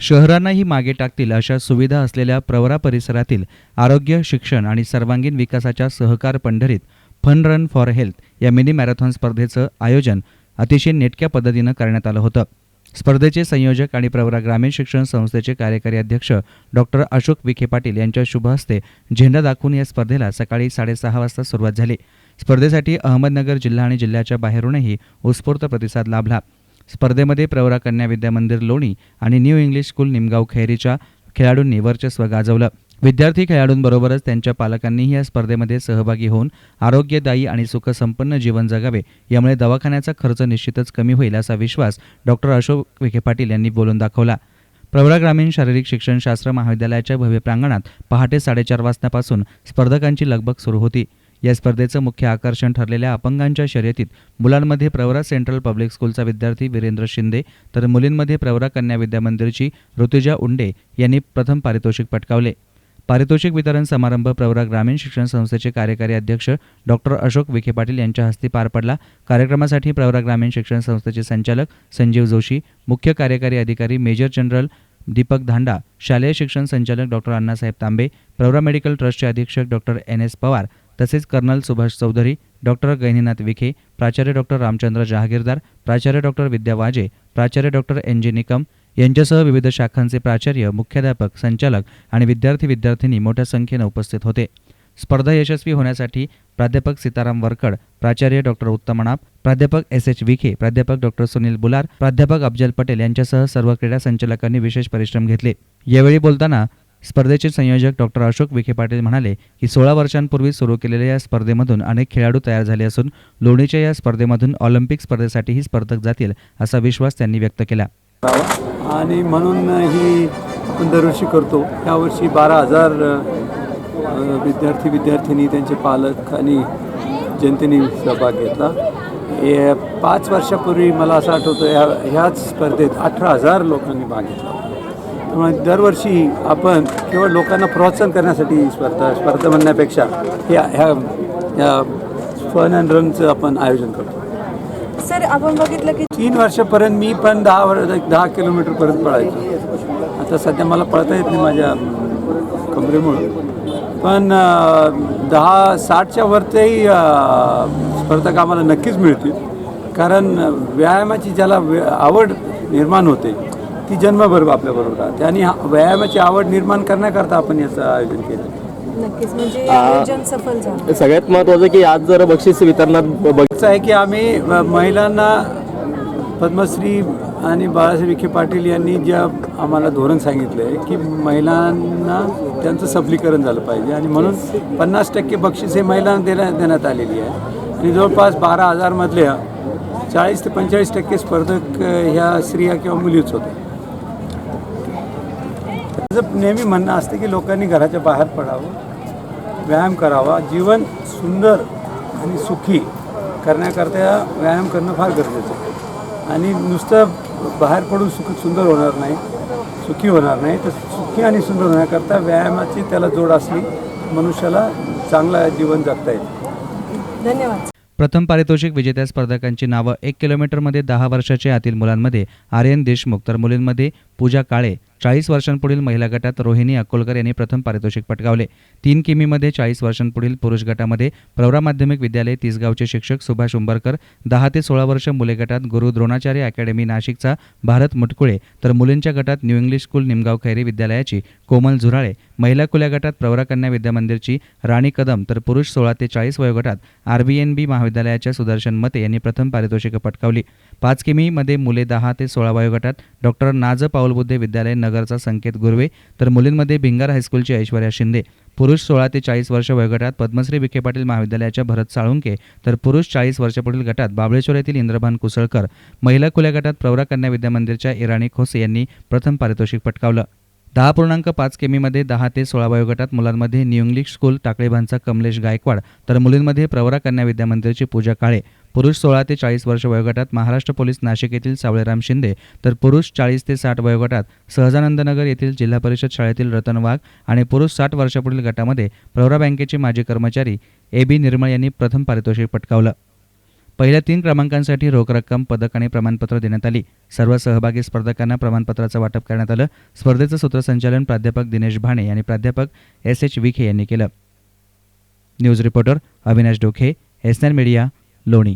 शहरांनाही मागे टाकतील अशा सुविधा असलेल्या प्रवरा परिसरातील आरोग्य, शिक्षण आणि सर्वांगीण विकासाच्या सहकार पंढरीत फन रन फॉर हेल्थ या मिनी मॅरेथॉन स्पर्धेचं आयोजन अतिशय नेटक्या पद्धतीनं करण्यात आलं होतं. स्पर्धेचे संयोजक आणि प्रवरा ग्रामीण शिक्षण संस्थेचे कार्यकारी अध्यक्ष डॉक्टर अशोक विखे पाटील यांच्या शुभ हस्ते झेंडा दाखवून या स्पर्धेला सकाळी 6:30 वाजता सुरुवात झाली. स्पर्धेसाठी अहमदनगर जिल्हा आणि जिल्ह्याच्या बाहेरूनही उत्स्फूर्त प्रतिसाद लाभला. स्पर्धेमध्ये प्रवरा कन्या विद्या मंदिर लोणी आणि न्यू इंग्लिश स्कूल निमगाव खैरीच्या खेळाडूंनी वर्चस्व गाजवलं. विद्यार्थी खेळाडूंबरोबरच त्यांच्या पालकांनीही या स्पर्धेमध्ये सहभागी होऊन आरोग्यदायी आणि सुखसंपन्न जीवन जगावे, यामुळे दवाखान्याचा खर्च निश्चितच कमी होईल असा विश्वास डॉक्टर अशोक विखे पाटील यांनी बोलून दाखवला. प्रवरा ग्रामीण शारीरिक शिक्षण शास्त्र महाविद्यालयाच्या भव्य प्रांगणात पहाटे 4:30 वाजतापासून स्पर्धकांची लगबग सुरू होती. या स्पर्धेचं मुख्य आकर्षण ठरलेल्या अपंगांच्या शर्यतीत मुलांमध्ये प्रवरा सेंट्रल पब्लिक स्कूलचा विद्यार्थी वीरेंद्र शिंदे तर मुलींमध्ये प्रवरा कन्या विद्या मंदिरची ऋतुजा उंडे यांनी प्रथम पारितोषिक पटकावले. पारितोषिक वितरण समारंभ प्रवरा ग्रामीण शिक्षण संस्थेचे कार्यकारी अध्यक्ष डॉक्टर अशोक विखे पाटील यांच्या हस्ते पार पडला. कार्यक्रमासाठी प्रवरा ग्रामीण शिक्षण संस्थेचे संचालक संजीव जोशी, मुख्य कार्यकारी अधिकारी मेजर जनरल दीपक धांडा, शालेय शिक्षण संचालक डॉक्टर अण्णासाहेब तांबे, प्रवरा मेडिकल ट्रस्टचे अधीक्षक डॉक्टर NS पवार तसेच कर्नल सुभाष चौधरी, डॉक्टर गहिनीनाथ विखे, प्राचार्य डॉक्टर रामचंद्र जहागीरदार, प्राचार्य डॉक्टर विद्या वाजे, प्राचार्य डॉक्टर NG निकम यांच्यासह विविध शाखांचे प्राचार्य, मुख्याध्यापक, संचालक आणि विद्यार्थी-विद्यार्थिनी मोठ्या संख्येने उपस्थित होते. स्पर्धा यशस्वी होण्यासाठी प्राध्यापक सीताराम वरकड, प्राचार्य डॉक्टर उत्तम अनाप, प्राध्यापक SH विखे, प्राध्यापक डॉक्टर सुनील बुलार, प्राध्यापक अफजल पटेल यांच्यासह सर्व क्रीडा संचालकांनी विशेष परिश्रम घेतले. यावेळी बोलताना स्पर्धेचे संयोजक डॉक्टर अशोक विखे पाटील म्हणाले की 16 वर्षांपूर्वी सुरू केलेल्या या स्पर्धेमधून अनेक खेळाडू तयार झाले असून लोणीच्या या स्पर्धेमधून ऑलिम्पिक स्पर्धेसाठीही स्पर्धक जातील असा विश्वास त्यांनी व्यक्त केला. आणि म्हणून ही आपण दरवर्षी करतो. यावर्षी 12,000 विद्यार्थी-विद्यार्थिनी, त्यांचे पालक आणि जनतेने सहभाग घेतला. 5 वर्षापूर्वी मला असं आठवतं ह्याच स्पर्धेत 18,000 लोकांनी भाग घेतला. त्यामुळे दरवर्षी आपण केवळ लोकांना प्रोत्साहन करण्यासाठी स्पर्धा म्हणण्यापेक्षा ह्या फन अँड रनचं आपण आयोजन करतो. सर, आपण बघितलं की 3 वर्षापर्यंत मी पण 10 किलोमीटरपर्यंत पळायचो. आता सध्या मला पळता येत नाही माझ्या कमरेमुळं, पण 60च्या वरती स्पर्धक आम्हाला नक्कीच मिळतील. कारण व्यायामाची ज्याला आवड निर्माण होते ती जन्मभर आपल्याबरोबर राहते आणि व्यायामाची आवड निर्माण करण्याकरता आपण याचं आयोजन केलं. नक्कीच म्हणजे आयोजन सफल झालं. सगळ्यात महत्त्वाचं की आज जर बक्षीस वितरणात बघायचं आहे की आम्ही महिलांना पद्मश्री आणि बाळासाहेब विखे पाटील यांनी जे आम्हाला धोरण सांगितलं आहे की महिलांना त्यांचं सबलीकरण झालं पाहिजे आणि म्हणून 50% बक्षीस हे महिलांना देण्यात आलेली आहे आणि जवळपास 12,000मधल्या 40 ते 45% स्पर्धक ह्या स्त्रिया किंवा मुलीच होत्या. त्याचं नेहमी म्हणणं असतं की लोकांनी घराच्या बाहेर पडावं, व्यायाम करावा. जीवन सुंदर आणि सुखी करण्याकरता व्यायाम करणं फार गरजेचं आहे आणि नुसतं बाहेर पडून सुंदर होणार नाही, सुखी होणार नाही. तर सुखी आणि सुंदर होण्याकरता व्यायामाची त्याला जोड असली मनुष्याला चांगलं जीवन जगता येईल. धन्यवाद. प्रथम पारितोषिक विजेत्या स्पर्धकांची नावं 1 किलोमीटरमध्ये 10 वर्षाच्या आतील मुलांमध्ये आर्यन देशमुख तर मुलींमध्ये पूजा काळे, 40 वर्षांपुढील महिला गटात रोहिणी अकोलकर यांनी प्रथम पारितोषिक पटकावले. 3 किमीमध्ये 40 वर्षांपुढील पुरुष गटामध्ये प्रवरा माध्यमिक विद्यालय तिसगावचे शिक्षक सुभाष उंबरकर, 10 ते 16 वर्ष मुले गटात गुरु द्रोणाचार्य अकॅडमी नाशिकचा भारत मुटकुळे तर मुलींच्या गटात new English school Nimgaon Khairi विद्यालयाची कोमल झुराळे, महिला खुल्या गटात प्रवरा कन्या विद्या मंदिरची राणी कदम तर पुरुष 16 ते 40 वयोगटात RBNB महाविद्यालयाच्या सुदर्शन मते यांनी प्रथम पारितोषिकं पटकावली. 5 किमीमध्ये मुले 10 ते 16 वयोगटात डॉक्टर नाज पाऊलबुद्धे विद्यालय नगरचा संकेत गुरवे तर मुलींमध्ये भिंगार हायस्कूलची ऐश्वर्या शिंदे, पुरुष 16 ते 40 वर्ष वयोगटात पद्मश्री विखे पाटील महाविद्यालयाच्या भरत साळुंके तर पुरुष 40 वर्षापुढील गटात बाबळेश्वर येथील इंद्रभान कुसळकर, महिला खुल्या गटात प्रवरा कन्या विद्या मंदिरच्या इराणी खोसे यांनी प्रथम पारितोषिक पटकावलं. 10.5 किमीमध्ये 10 ते 16 वयोगटात मुलांमध्ये न्यू इंग्लिश स्कूल टाकळीभानचा कमलेश गायकवाड तर मुलींमध्ये प्रवरा कन्या विद्या मंदिरची पूजा काळे, पुरुष 16 ते 40 वर्ष वयोगटात महाराष्ट्र पोलीस नाशिक येथील सावळेराम शिंदे तर पुरुष 40 ते 60 वयोगटात सहजानंदनगर येथील जिल्हा परिषद शाळेतील रतन वाघ आणि पुरुष 60 वर्षापुढील गटामध्ये प्रवरा बँकेचे माजी कर्मचारी AB निर्मळ यांनी प्रथम पारितोषिक पटकावलं. पहिल्या 3 क्रमांकांसाठी रोख रक्कम, पदक आणि प्रमाणपत्र देण्यात आली. सर्व सहभागी स्पर्धकांना प्रमाणपत्राचं वाटप करण्यात आलं. स्पर्धेचं सूत्रसंचालन प्राध्यापक दिनेश भाणे आणि प्राध्यापक S.H. विखे यांनी केलं. News reporter Avinash Dokhe, SN media, लोणी.